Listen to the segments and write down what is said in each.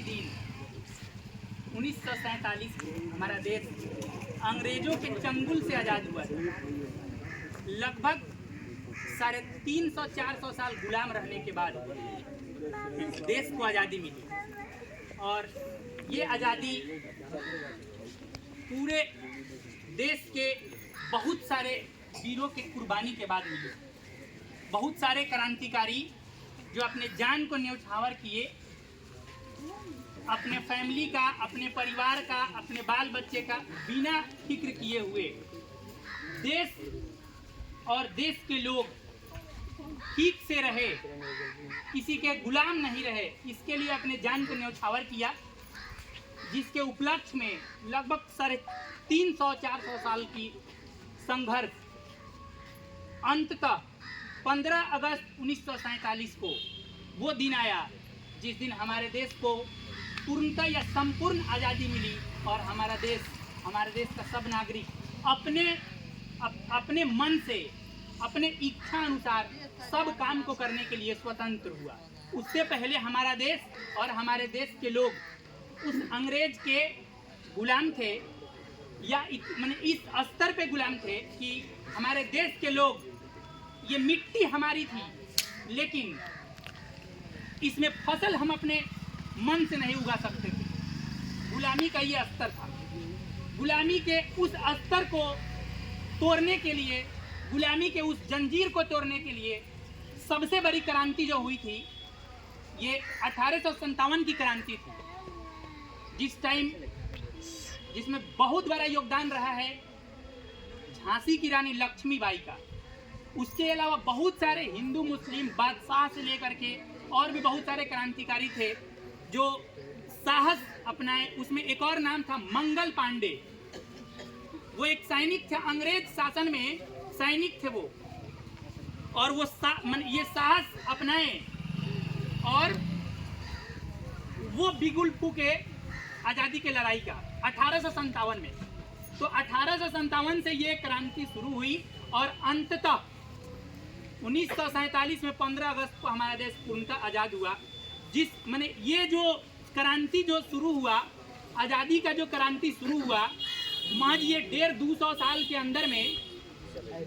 दिन 1947 को हमारा देश अंग्रेजों के चंगुल से आज़ाद हुआ था। लगभग 350-400 साल गुलाम रहने के बाद देश को आज़ादी मिली और ये आज़ादी पूरे देश के बहुत सारे वीरों के कुर्बानी के बाद मिली। बहुत सारे क्रांतिकारी जो अपने जान को न्यौछावर किए, अपने फैमिली का, अपने परिवार का, अपने बाल बच्चे का बिना फिक्र किए हुए देश और देश के लोग ठीक से रहे, किसी के गुलाम नहीं रहे, इसके लिए अपने जान को न्यौछावर किया, जिसके उपलक्ष्य में लगभग 350-400 साल की संघर्ष अंततः 15 अगस्त 1947 को वो दिन आया जिस दिन हमारे देश को पूर्णतः या संपूर्ण आज़ादी मिली और हमारे देश का सब नागरिक अपने मन से, अपने इच्छा अनुसार सब काम को करने के लिए स्वतंत्र हुआ। उससे पहले हमारा देश और हमारे देश के लोग उस अंग्रेज के गुलाम थे, या इस स्तर पे गुलाम थे कि हमारे देश के लोग, ये मिट्टी हमारी थी लेकिन इसमें फसल हम अपने मन से नहीं उगा सकते थे। गुलामी का ये स्तर था। गुलामी के उस स्तर को तोड़ने के लिए, गुलामी के उस जंजीर को तोड़ने के लिए सबसे बड़ी क्रांति जो हुई थी, ये 1857 की क्रांति थी, जिसमें बहुत बड़ा योगदान रहा है झांसी की रानी लक्ष्मीबाई का। उसके अलावा बहुत सारे हिंदू मुस्लिम बादशाह से लेकर के और भी बहुत सारे क्रांतिकारी थे जो साहस अपनाए। उसमें एक और नाम था मंगल पांडे। वो एक सैनिक थे, अंग्रेज शासन में सैनिक थे वो, और वो ये साहस अपनाए और वो बिगुल फूके आज़ादी के लड़ाई का 1857 में। तो 1857 से ये क्रांति शुरू हुई और अंततः 1947 में 15 अगस्त को हमारा देश पूर्णतः आज़ाद हुआ। ये जो क्रांति जो शुरू हुआ, आज़ादी का जो क्रांति शुरू हुआ, महज ये 150-200 साल के अंदर में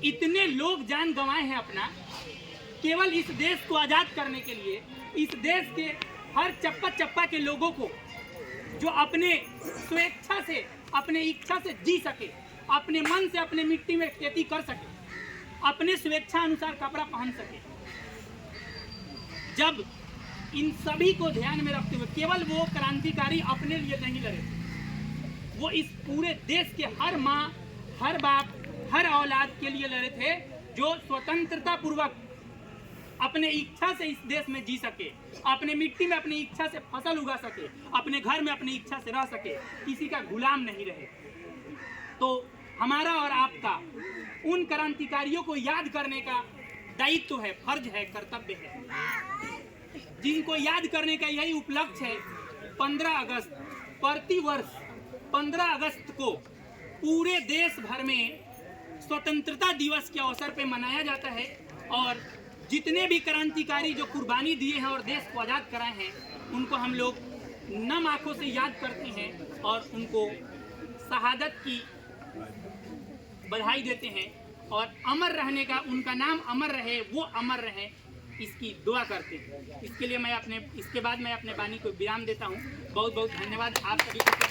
इतने लोग जान गंवाए हैं अपना, केवल इस देश को आज़ाद करने के लिए। इस देश के हर चप्पा चप्पा के लोगों को जो अपने स्वेच्छा से, अपने इच्छा से जी सके, अपने मन से अपने मिट्टी में खेती कर सके, अपने स्वेच्छा अनुसार कपड़ा पहन सके। जब इन सभी को ध्यान में रखते हुए, केवल वो क्रांतिकारी अपने लिए नहीं लड़े, वो इस पूरे देश के हर माँ, हर बाप, हर औलाद के लिए लड़े थे, जो स्वतंत्रता पूर्वक अपने इच्छा से इस देश में जी सके, अपने मिट्टी में अपनी इच्छा से फसल उगा सके, अपने घर में अपनी इच्छा से रह सके, किसी का गुलाम नहीं रहे। तो हमारा और आपका उन क्रांतिकारियों को याद करने का दायित्व है, फर्ज है, कर्तव्य है, जिनको याद करने का यही उपलक्ष्य है। 15 अगस्त प्रति वर्ष 15 अगस्त को पूरे देश भर में स्वतंत्रता दिवस के अवसर पर मनाया जाता है और जितने भी क्रांतिकारी जो कुर्बानी दिए हैं और देश को आज़ाद कराए हैं, उनको हम लोग नम आंखों से याद करते हैं और उनको शहादत की बधाई देते हैं और अमर रहने का, उनका नाम अमर रहे, वो अमर रहे, इसकी दुआ करते हैं। इसके लिए इसके बाद मैं अपने वाणी को विराम देता हूँ। बहुत बहुत धन्यवाद आप सभी को।